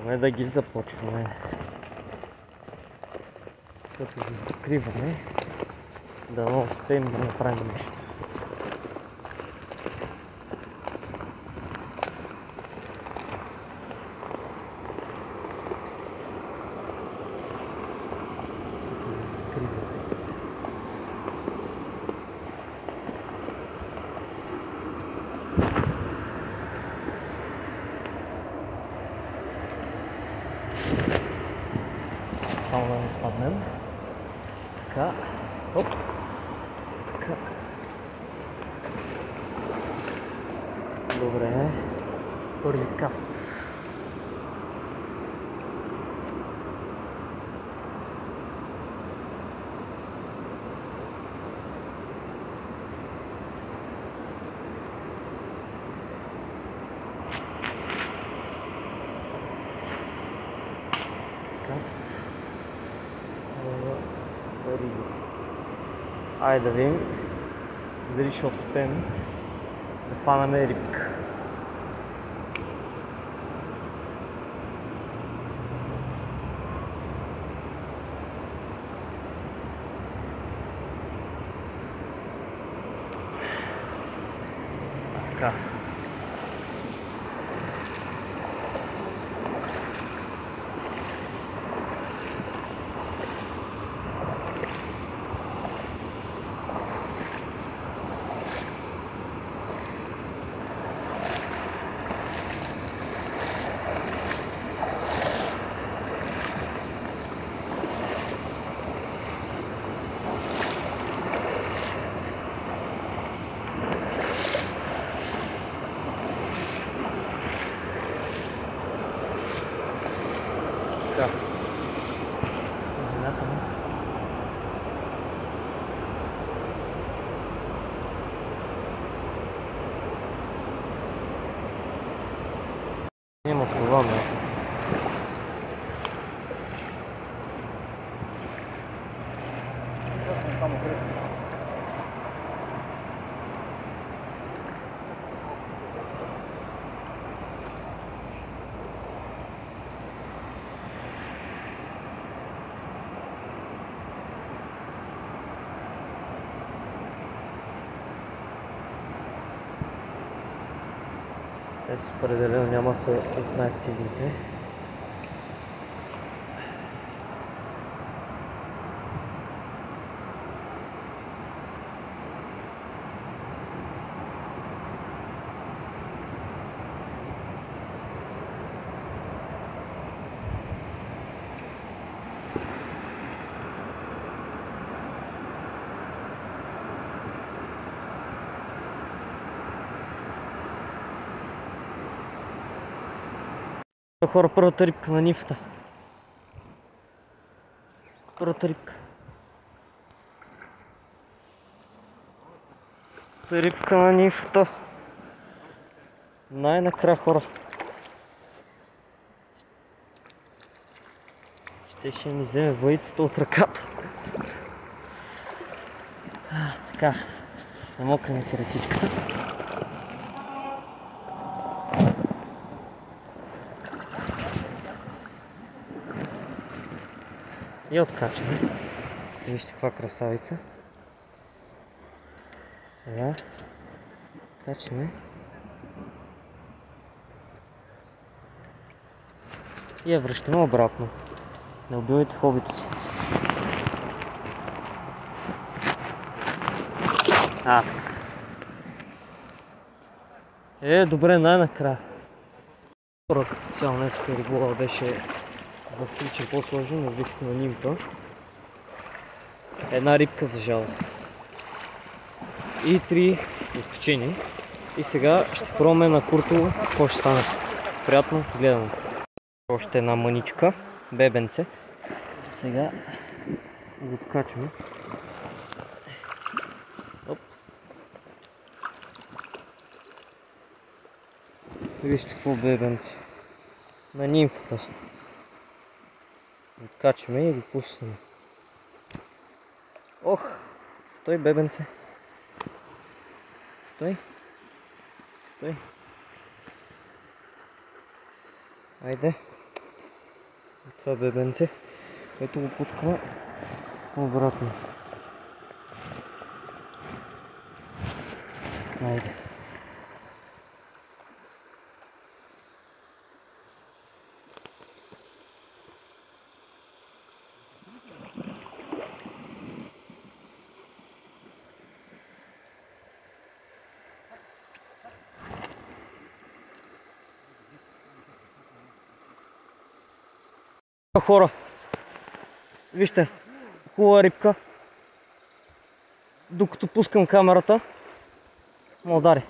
Почваме да ги започваме. Като закриваме, да не успеем да направим нещо. Само да не паднем. Така. Оп. Така. Добре. Първи каст. Каст. Айде да видим дали ще успеем да фанаме рибка. Така. Така. Земята му. Няма това място. Само те определено няма са от най-активните. Хора, първата рибка на нифта. Първата рибка. Рибка на нифта. Най-накрая, хора. Ще ми вземе въйцата от ръката. Така. Намокаме си ръчичката. И откачаме. Вижте каква красавица. Сега качаме. И я връщаме обратно. Не убивайте хобито си. Добре, най-накрая. Като цяло днес риболова беше в личен по-сложен, но бих на нимфа. Една рибка за жалост. И 3 отпечени. И сега ще пробваме на куртово какво ще стане. Приятно гледане. Още една мъничка, бебенце. Сега го откачваме. Оп. Вижте какво бебенце. На нимфата. Откачваме и го пуснем. Ох! Стой, бебенце! Стой! Стой! Айде! Това бебенце, ето го пускаме обратно. Айде. Хора, вижте, хубава рибка. Докато пускам камерата, ме удари.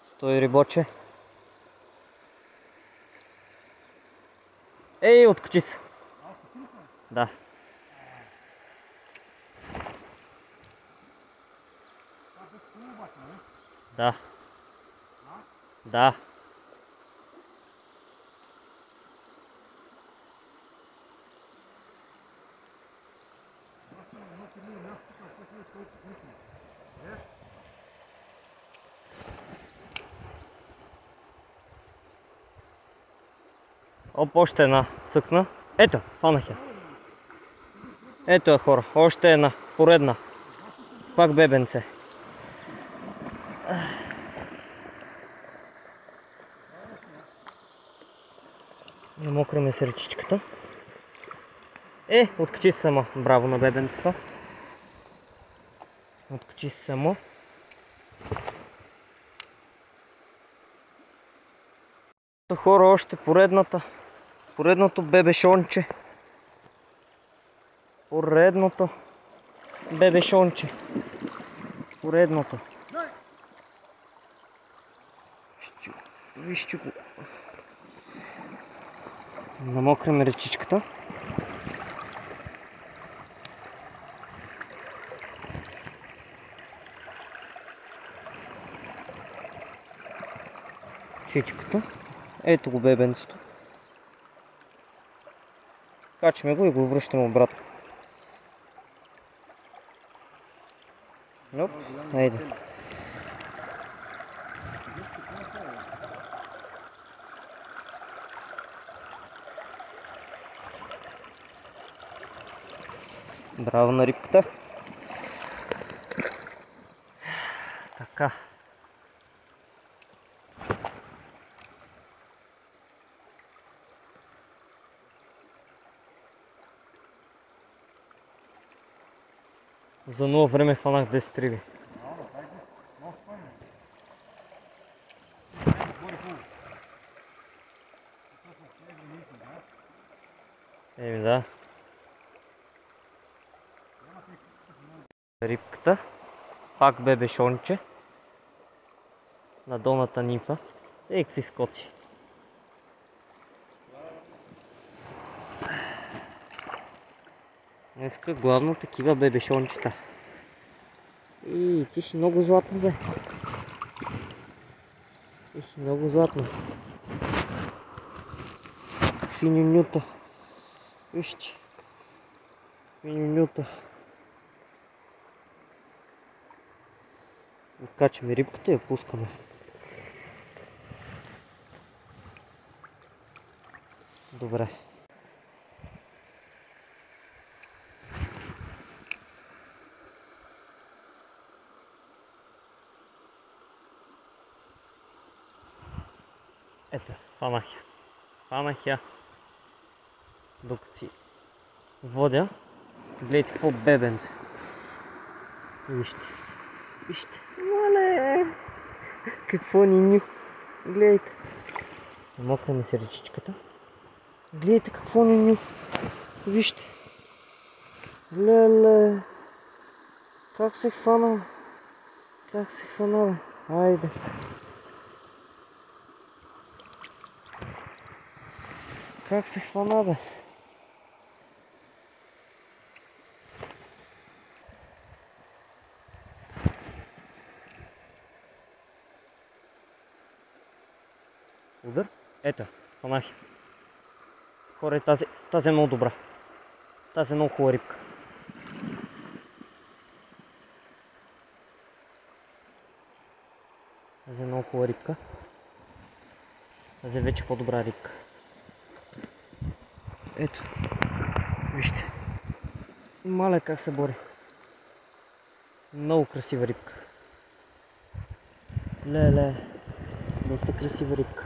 Стой, рибоче. Ей, откачи се. Да. Да. Да. Оп, още една цъкна. Ето, фанах я. Ето я, хора, още една, поредна. Пак бебенце. Намокраме се речичката. Откачи се само. Браво на бебенцето. Откачи се само. Хора, още поредното бебешонче. Поредното бебешонче. Поредното. Вижте го. Намокраме речичката. Чичката. Ето го бебенцето. Качваме го и го връщаме обратно. Оп, айде. Браво на рибката. Така. За много време хванах 10 риби. Да. Рибката. Пак бебешонче. На долната нимфа. Какви скоци. Днеска главно такива бебешончета. Ти си много златно, бе. Ти си много златно. Какви нюнюта. Вижте. Какви нюнюта. Откачаме рибката и я пускаме. Добре. Ето, фанах я. Фанах я. Докато си водя, гледайте какво бебенце. Вижте. Вижте. Мале! Какво ни ню. Гледайте. Намокваме се речичката. Гледайте какво ни ню. Вижте. Леле. Как се хвана? Как се хвана, бе? Айде. Как се хвана, бе? Удар? Ето, хванах. Хора, тази е много добра. Тази е много хубава рибка. Тази е много хубава рибка. Тази е вече по-добра рибка. Ето. Вижте. Маля как се бори. Много красива рибка. Леле. Доста красива рибка.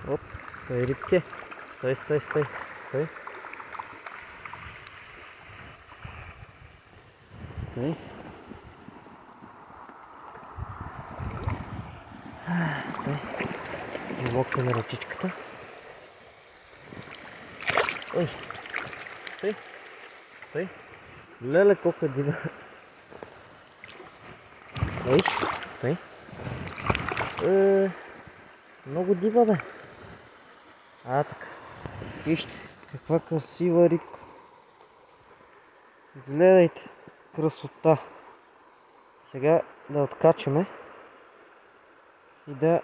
Оп, стой рибке. Стой. Стой. Стой. Смокваме ръчичката. Ой! Стой! Леле, колко е дига! Ой! Стой! Много диба, бе! Така. Вижте, каква красива рибка! Гледайте! Красота! Сега да откачаме и да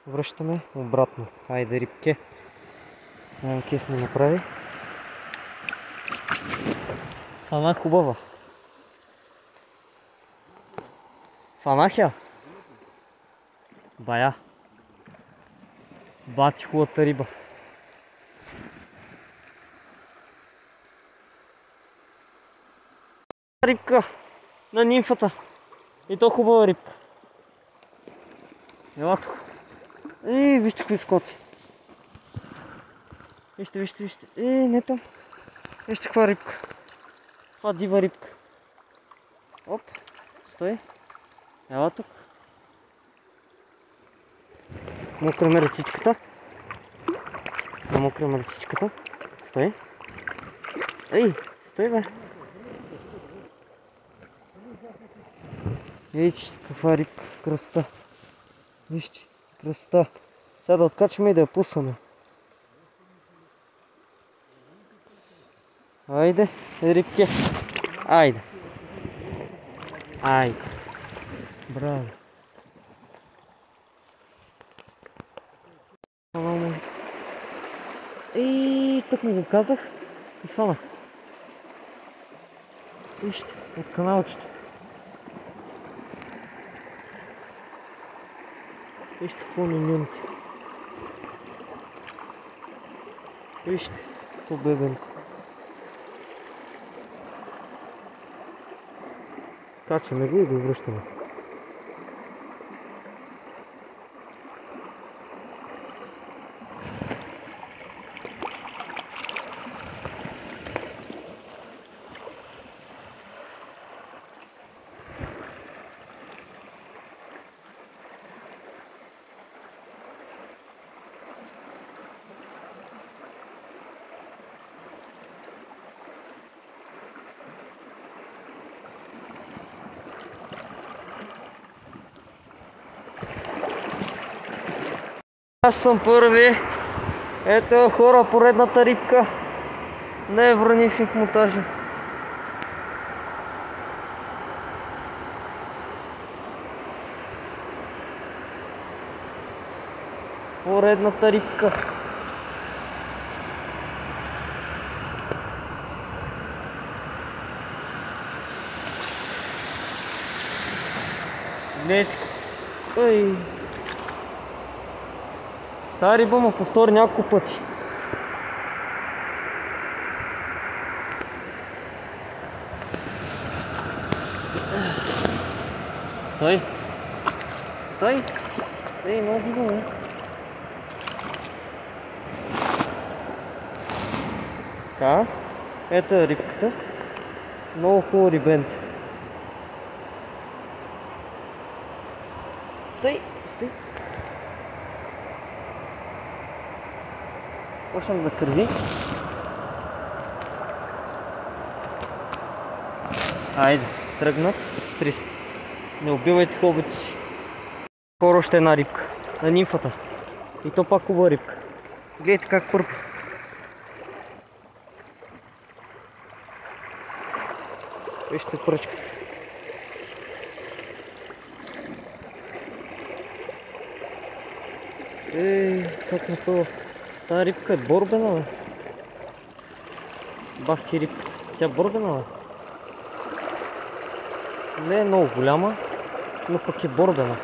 връщаме обратно. Хайде, рибке! Нямам кеф ми направи. Фана хубава. Фанах я? Бая. Бати хубавата риба. Рибка на нимфата. И то хубава рибка. Ела тук. Вижте какви скоци. Вижте. Не там. Вижте каква рибка. Това дива рибка. Оп. Стой. Ела тук. Мокраме ръчичката. Намокраме ръчичката. Стой. Стой, бе. Вижте каква рибка. Красота. Вижте. Красота. Сега да откачаме и да я пуснем. Айде, рибке. Айде. Браво. Тук му го казах и хванах. Вижте, от каналчето. Вижте какво миньонце. Вижте, какво бебенце. Качаме го и го връщаме. Аз съм първи. Ето хора, поредната рибка. Не е вранишник монтажа. Поредната рибка. Гледайте. Тая риба ме повтори няколко пъти. Стой! Много дига, бе. Така, ето е рибката. Много хубаво рибенце. Стой! Почнах да кърви. Айде, тръгнат с 300. Не убивайте хобите си. Скоро още една рибка. На нимфата. И то пак хубава рибка. Гледайте как пърпа. Вижте пръчката. Как напъва. Тая рибка е борбена, бе. Бах ти рибката. Тя борбена, бе. Не е много голяма, но пък е борбена.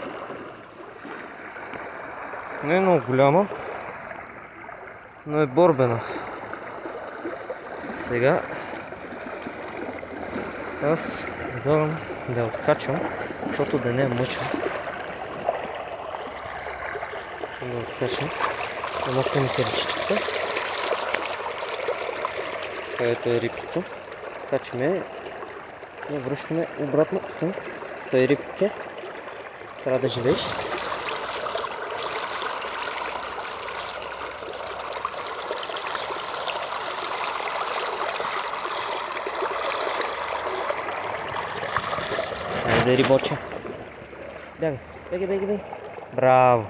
Не е много голяма, но е борбена. Сега аз гледам да я откачам, защото да не е мъчен. Да я откачам. Едното ми се речичката. Където е рибката. Качаме и връщаме обратно. Стой рибке. Трябва да живееш. Айде, рибоче. Бягай, бягай, бягай, бягай. Браво!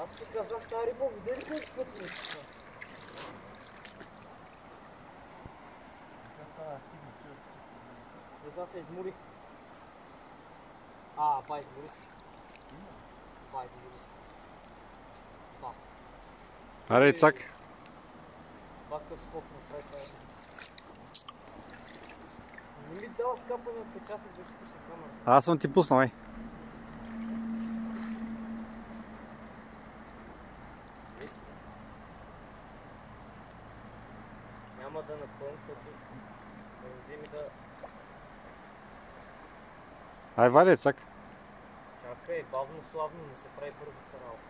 Аз ти казах тази риба, видя ли колко пъти ми чука? Не се измори. Ба, измори се. Ба, измори се. Ба. Аре, цак. Бакъв скок направи това. Не ми дава скапане отпечатък да си пусна камерата. Аз съм ти пуснал, ай. Няма да напълним, защото не вземи да... Ай, валя, цак. Чакай, бавно, славно, не се прави бързата работа.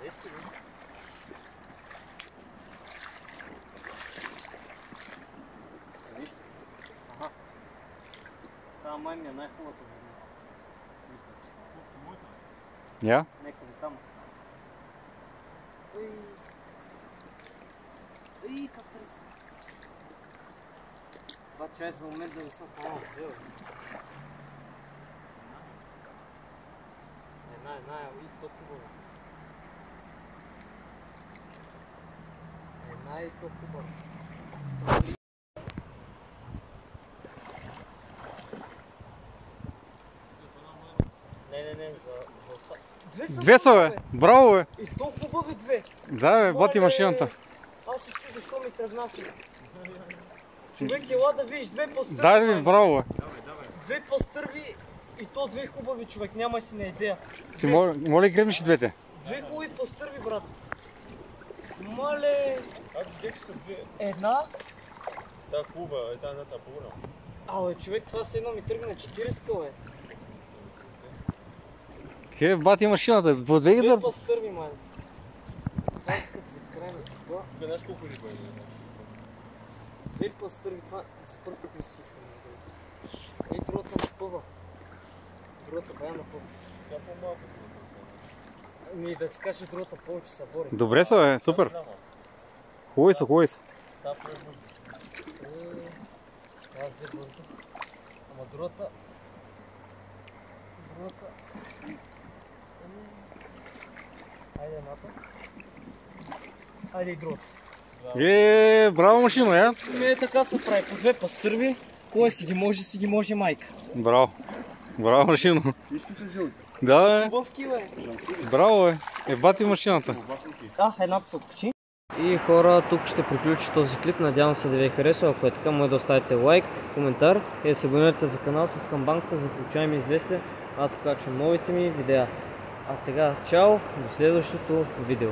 Еси ли? Виж? Аха. Та май ми е най-хубавата за днес. Мисля, че. Я? Некъде там. Как тръска. Това чай за момент да не съм хванал. Една, и то хубаво. Една и то хубаво. Не, за остатък. Две са, бе! Браво, бе! И то хубави две! Да, бе, бати машината. Аз се чудя, що ми тръгнати. Човек, ела да видиш две пастърви. Да, бе, браво, бе! Две пастърви и то две хубави, човек, няма си на идея. Ти моля ли гребнеш и двете? Две хубави пастърви, брат. Мале! Аз видях, че са две. Една? Да, хубава, едната по-голяма. Абе, човек, това се едно ми тръгна 40, бе. Хе, бати машината, подвеги Две да... пастърви, мале. Това като се крайна това. Тук знаеш колко риба е? Две пастърви, това за първи път ми се случва. Ей, другата напъва. Другата бая напъва. Тя по-малко. Ами да ти кажа, другата повече са бори. Добре са, бе, супер. Хубави са, хубави са. Та по-бързо. Аз взе въздух. Ама другата... Айде едната. Айде и другата. Браво машина, я? Не, така се прави. По две пастърви. Кой си ги може майка. Браво. Браво машина. Нищо са жълти. Да, бе. Хубавки, бе. Браво, бе. Бати машината. Да, едната се откачи. И хора, тук ще приключи този клип. Надявам се да ви е харесал. Ако е така, може да оставите лайк, коментар и да се абонирате за канал с камбанката за получаеми известия. Аз качвам новите ми видеа. А сега, чао, до следващото видео.